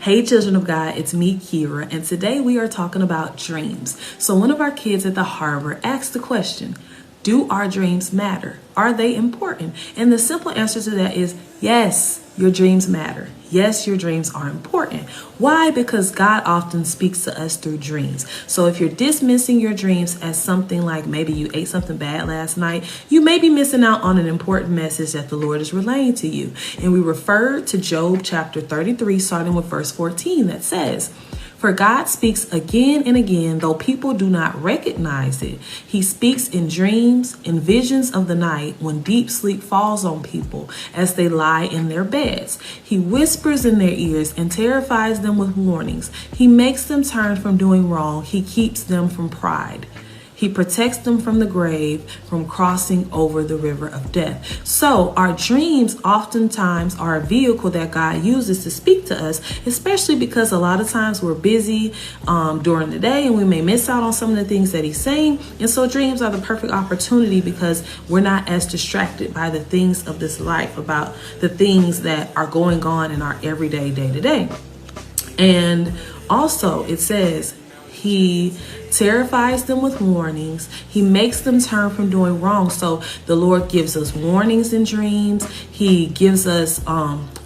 Hey children of God, it's me, Kira, and today we are talking about dreams. So one of our kids at the harbor asked the question, do our dreams matter? Are they important? And the simple answer to that is yes, your dreams matter. Yes, your dreams are important. Why? Because God often speaks to us through dreams. So if you're dismissing your dreams as something like maybe you ate something bad last night, you may be missing out on an important message that the Lord is relaying to you. And we refer to Job chapter 33, starting with verse 14, that says, "For God speaks again and again, though people do not recognize it. He speaks in dreams, in visions of the night, when deep sleep falls on people as they lie in their beds. He whispers in their ears and terrifies them with warnings. He makes them turn from doing wrong. He keeps them from pride. He protects them from the grave, from crossing over the river of death." So our dreams oftentimes are a vehicle that God uses to speak to us, especially because a lot of times we're busy during the day and we may miss out on some of the things that he's saying. And so dreams are the perfect opportunity because we're not as distracted by the things of this life, about the things that are going on in our everyday day-to-day. And also it says, he terrifies them with warnings. He makes them turn from doing wrong. So the Lord gives us warnings in dreams. He gives us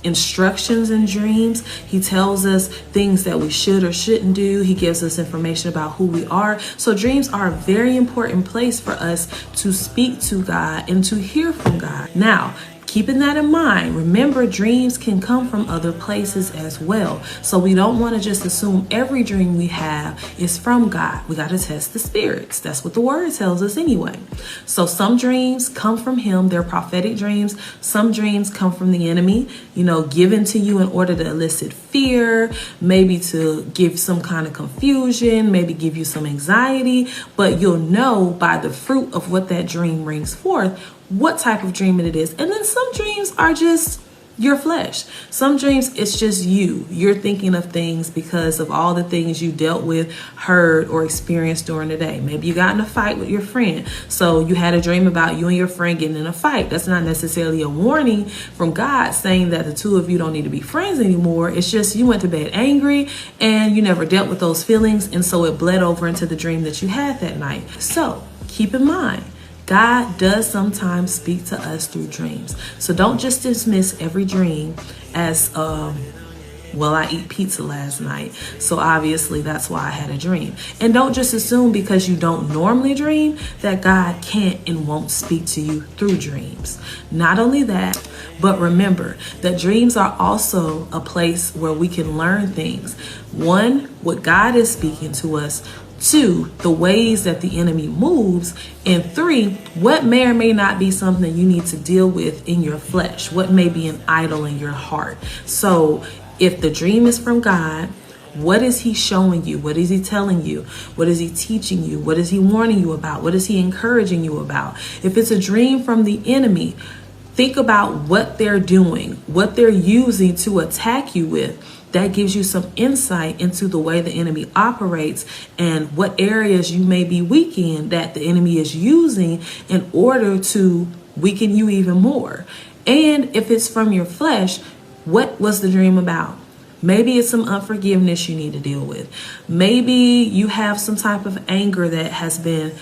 instructions in dreams. He tells us things that we should or shouldn't do. He gives us information about who we are. So dreams are a very important place for us to speak to God and to hear from God. Now, keeping that in mind, remember dreams can come from other places as well. So we don't want to just assume every dream we have is from God. We got to test the spirits. That's what the word tells us anyway. So some dreams come from him. They're prophetic dreams. Some dreams come from the enemy, given to you in order to elicit fear, maybe to give some kind of confusion, maybe give you some anxiety. But you'll know by the fruit of what that dream brings forth what type of dream it is. And then some dreams are just your flesh. Some dreams, it's just you. You're thinking of things because of all the things you dealt with, heard, or experienced during the day. Maybe you got in a fight with your friend. So you had a dream about you and your friend getting in a fight. That's not necessarily a warning from God saying that the two of you don't need to be friends anymore. It's just you went to bed angry and you never dealt with those feelings. And so it bled over into the dream that you had that night. So keep in mind, God does sometimes speak to us through dreams. So don't just dismiss every dream as, well, I ate pizza last night, so obviously that's why I had a dream. And don't just assume because you don't normally dream that God can't and won't speak to you through dreams. Not only that, but remember that dreams are also a place where we can learn things. One, what God is speaking to us. Two, the ways that the enemy moves. And three, what may or may not be something you need to deal with in your flesh. What may be an idol in your heart. So if the dream is from God, what is he showing you? What is he telling you? What is he teaching you? What is he warning you about? What is he encouraging you about? If it's a dream from the enemy, think about what they're doing, what they're using to attack you with. That gives you some insight into the way the enemy operates and what areas you may be weak in that the enemy is using in order to weaken you even more. And if it's from your flesh, what was the dream about? Maybe it's some unforgiveness you need to deal with. Maybe you have some type of anger that has been,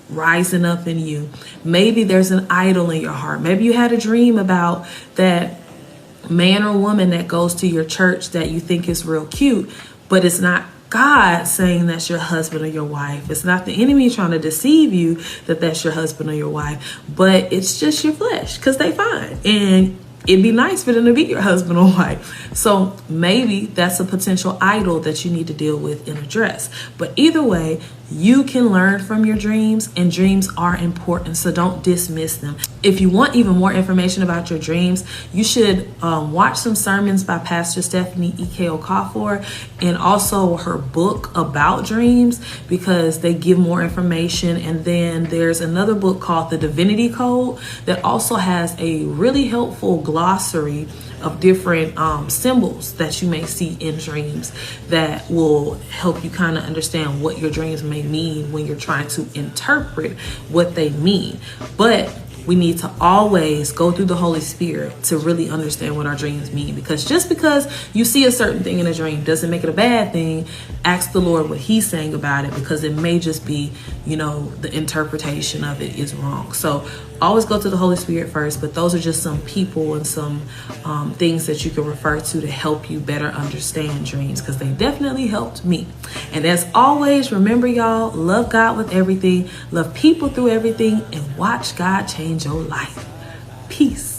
rising up in you. Maybe there's an idol in your heart. Maybe you had a dream about that man or woman that goes to your church that you think is real cute, but it's not God saying that's your husband or your wife. It's not the enemy trying to deceive you that that's your husband or your wife, but it's just your flesh because they fine. And it'd be nice for them to be your husband or wife. So maybe that's a potential idol that you need to deal with and address. But either way, you can learn from your dreams, and dreams are important, so don't dismiss them. If you want even more information about your dreams, you should watch some sermons by Pastor Stephanie E.K. Okafor and also her book about dreams because they give more information. And then there's another book called The Divinity Code that also has a really helpful glossary of different symbols that you may see in dreams that will help you kind of understand what your dreams may mean when you're trying to interpret what they mean. But we need to always go through the Holy Spirit to really understand what our dreams mean. Because just because you see a certain thing in a dream doesn't make it a bad thing. Ask the Lord what he's saying about it, because it may just be, the interpretation of it is wrong. So always go to the Holy Spirit first. But those are just some people and some things that you can refer to help you better understand dreams, because they definitely helped me. And as always, remember, y'all, love God with everything, love people through everything, and watch God change your life. Peace.